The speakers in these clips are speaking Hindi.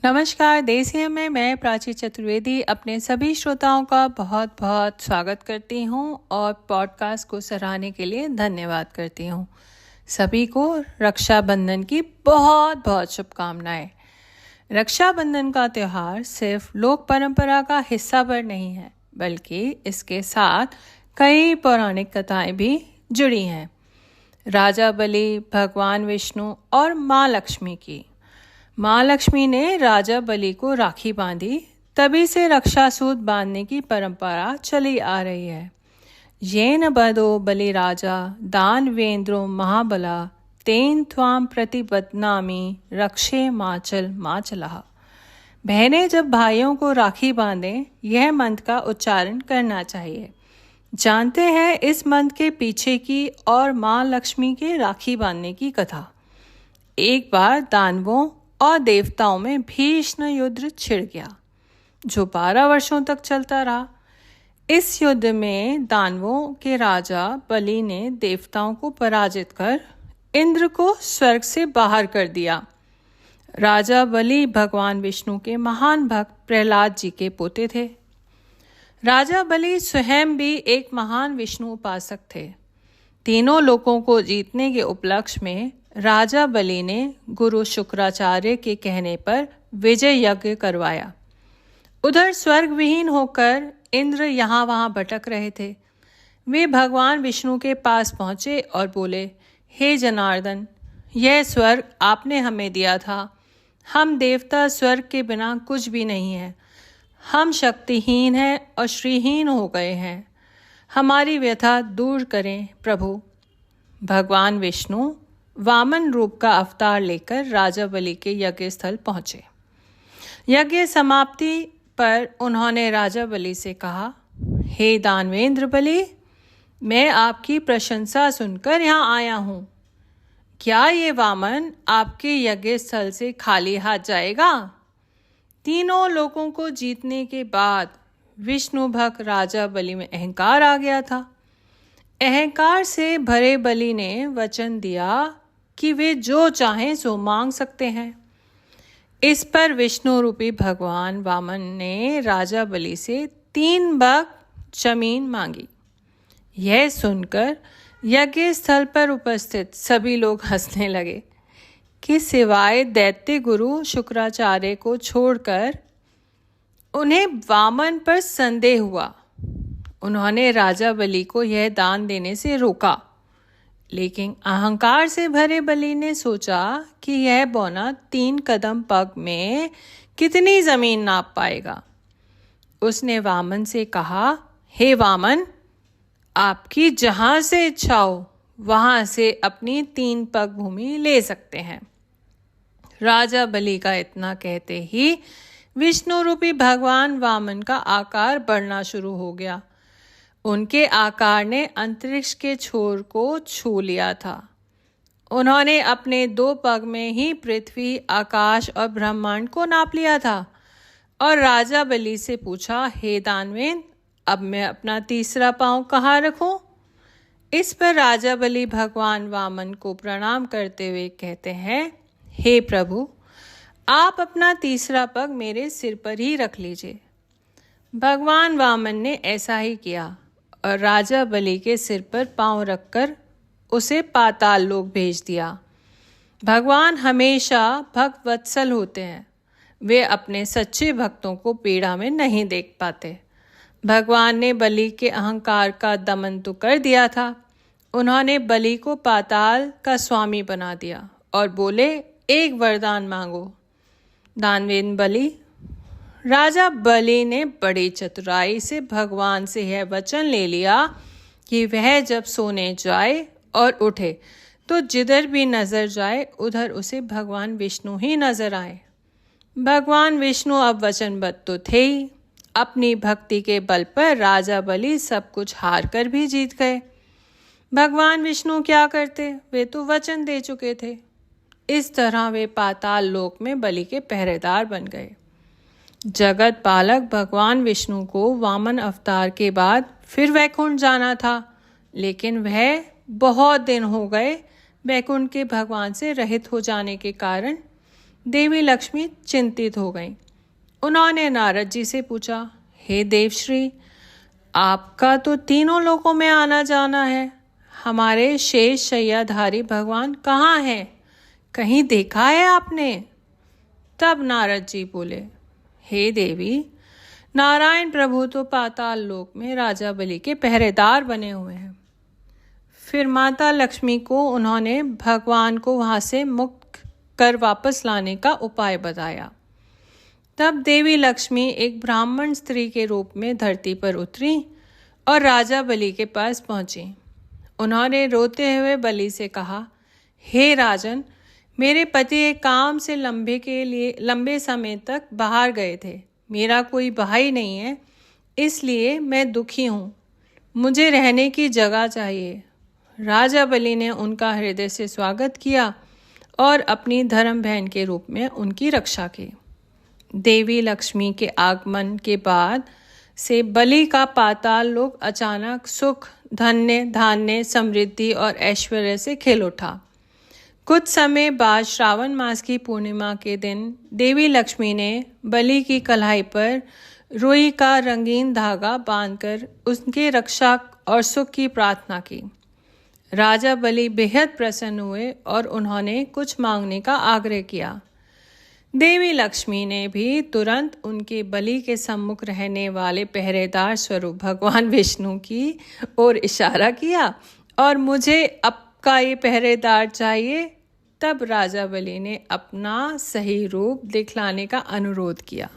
नमस्कार। देसी में मैं प्राची चतुर्वेदी अपने सभी श्रोताओं का बहुत बहुत स्वागत करती हूँ और पॉडकास्ट को सराहने के लिए धन्यवाद करती हूँ। सभी को रक्षाबंधन की बहुत बहुत शुभकामनाएं। रक्षाबंधन का त्यौहार सिर्फ लोक परंपरा का हिस्सा पर नहीं है, बल्कि इसके साथ कई पौराणिक कथाएं भी जुड़ी हैं। राजा बलि, भगवान विष्णु और माँ लक्ष्मी की। माँ लक्ष्मी ने राजा बलि को राखी बांधी, तभी से रक्षासूत बांधने की परंपरा चली आ रही है। येन बदो बलि राजा दानवेंद्रो महाबला तेन त्वाम प्रतिबध्नामि रक्षे माचल माचलः। बहनें जब भाइयों को राखी बांधें, यह मंत्र का उच्चारण करना चाहिए। जानते हैं इस मंत्र के पीछे की और माँ लक्ष्मी के राखी बांधने की कथा। एक बार दानवों और देवताओं में भीषण युद्ध छिड़ गया, जो 12 वर्षों तक चलता रहा। इस युद्ध में दानवों के राजा बलि ने देवताओं को पराजित कर इंद्र को स्वर्ग से बाहर कर दिया। राजा बलि भगवान विष्णु के महान भक्त प्रहलाद जी के पोते थे। राजा बलि स्वयं भी एक महान विष्णु उपासक थे। तीनों लोकों को जीतने के उपलक्ष्य में राजा बलि ने गुरु शुक्राचार्य के कहने पर विजय यज्ञ करवाया। उधर स्वर्ग विहीन होकर इंद्र यहाँ वहाँ भटक रहे थे। वे भगवान विष्णु के पास पहुँचे और बोले, हे जनार्दन, यह स्वर्ग आपने हमें दिया था। हम देवता स्वर्ग के बिना कुछ भी नहीं हैं। हम शक्तिहीन हैं और श्रीहीन हो गए हैं। हमारी व्यथा दूर करें प्रभु। भगवान विष्णु वामन रूप का अवतार लेकर राजा बलि के यज्ञ स्थल पहुंचे। यज्ञ समाप्ति पर उन्होंने राजा बलि से कहा, हे दानवेंद्र बलि, मैं आपकी प्रशंसा सुनकर यहाँ आया हूँ। क्या ये वामन आपके यज्ञ स्थल से खाली हाथ जाएगा? तीनों लोगों को जीतने के बाद विष्णु भक्त राजा बलि में अहंकार आ गया था। अहंकार से भरे बलि ने वचन दिया कि वे जो चाहें सो मांग सकते हैं। इस पर विष्णु रूपी भगवान वामन ने राजा बलि से 3 बग जमीन मांगी। यह सुनकर यज्ञ स्थल पर उपस्थित सभी लोग हंसने लगे कि सिवाय दैत्य गुरु शुक्राचार्य को छोड़कर उन्हें वामन पर संदेह हुआ। उन्होंने राजा बलि को यह दान देने से रोका, लेकिन अहंकार से भरे बलि ने सोचा कि यह बौना 3 कदम पग में कितनी जमीन नाप पाएगा। उसने वामन से कहा, हे वामन, आपकी जहां से इच्छा हो वहां से अपनी 3 पग भूमि ले सकते हैं। राजा बलि का इतना कहते ही विष्णु रूपी भगवान वामन का आकार बढ़ना शुरू हो गया। उनके आकार ने अंतरिक्ष के छोर को छू लिया था। उन्होंने अपने 2 पग में ही पृथ्वी, आकाश और ब्रह्मांड को नाप लिया था और राजा बलि से पूछा, हे दानवेंद्र, अब मैं अपना तीसरा पांव कहाँ रखूं? इस पर राजा बलि भगवान वामन को प्रणाम करते हुए कहते हैं, हे प्रभु, आप अपना तीसरा पग मेरे सिर पर ही रख लीजिए। भगवान वामन ने ऐसा ही किया और राजा बलि के सिर पर पांव रखकर उसे पाताल लोक भेज दिया। भगवान हमेशा भक्त वत्सल होते हैं। वे अपने सच्चे भक्तों को पीड़ा में नहीं देख पाते। भगवान ने बलि के अहंकार का दमन तो कर दिया था। उन्होंने बलि को पाताल का स्वामी बना दिया और बोले, एक वरदान मांगो। दानवेंद्र बलि। राजा बलि ने बड़ी चतुराई से भगवान से यह वचन ले लिया कि वह जब सोने जाए और उठे तो जिधर भी नजर जाए उधर उसे भगवान विष्णु ही नजर आए। भगवान विष्णु अब वचनबद्ध तो थे ही। अपनी भक्ति के बल पर राजा बलि सब कुछ हार कर भी जीत गए। भगवान विष्णु क्या करते, वे तो वचन दे चुके थे। इस तरह वे पाताल लोक में बलि के पहरेदार बन गए। जगत पालक भगवान विष्णु को वामन अवतार के बाद फिर वैकुंठ जाना था, लेकिन वह बहुत दिन हो गए वैकुंठ के भगवान से रहित हो जाने के कारण देवी लक्ष्मी चिंतित हो गईं। उन्होंने नारद जी से पूछा, हे देवश्री, आपका तो तीनों लोकों में आना जाना है, हमारे शेष शैयाधारी भगवान कहाँ हैं? कहीं देखा है आपने? तब नारद जी बोले, हे देवी, नारायण प्रभु तो पाताल लोक में राजा बलि के पहरेदार बने हुए हैं। फिर माता लक्ष्मी को उन्होंने भगवान को वहां से मुक्त कर वापस लाने का उपाय बताया। तब देवी लक्ष्मी एक ब्राह्मण स्त्री के रूप में धरती पर उतरी और राजा बलि के पास पहुंची। उन्होंने रोते हुए बलि से कहा, हे राजन, मेरे पति एक काम से लंबे समय तक बाहर गए थे। मेरा कोई भाई नहीं है, इसलिए मैं दुखी हूँ। मुझे रहने की जगह चाहिए। राजा बलि ने उनका हृदय से स्वागत किया और अपनी धर्म बहन के रूप में उनकी रक्षा की। देवी लक्ष्मी के आगमन के बाद से बलि का पाताल लोक अचानक सुख, धन्य, धान्य, समृद्धि और ऐश्वर्य से खिल उठा। कुछ समय बाद श्रावण मास की पूर्णिमा के दिन देवी लक्ष्मी ने बलि की कलाई पर रुई का रंगीन धागा बांधकर उसके रक्षा और सुख की प्रार्थना की। राजा बलि बेहद प्रसन्न हुए और उन्होंने कुछ मांगने का आग्रह किया। देवी लक्ष्मी ने भी तुरंत उनके बलि के सम्मुख रहने वाले पहरेदार स्वरूप भगवान विष्णु की ओर इशारा किया और मुझे आपका ये पहरेदार चाहिए। तब राजा बलि ने अपना सही रूप दिखलाने का अनुरोध किया।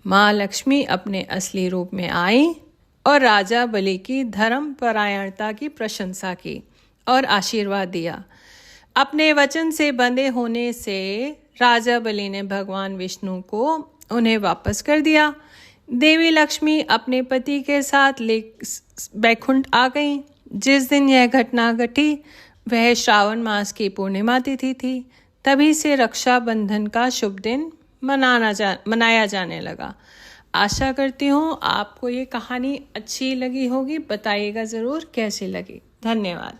माँ लक्ष्मी अपने असली रूप में आई और राजा बलि की धर्म परायणता की प्रशंसा की और आशीर्वाद दिया। अपने वचन से बंधे होने से राजा बलि ने भगवान विष्णु को उन्हें वापस कर दिया। देवी लक्ष्मी अपने पति के साथ बैकुंठ आ गईं। जिस दिन यह घटना घटी वह श्रावण मास की पूर्णिमा तिथि थी। तभी से रक्षाबंधन का शुभ दिन मनाया जाने लगा। आशा करती हूँ आपको ये कहानी अच्छी लगी होगी। बताइएगा ज़रूर कैसी लगी। धन्यवाद।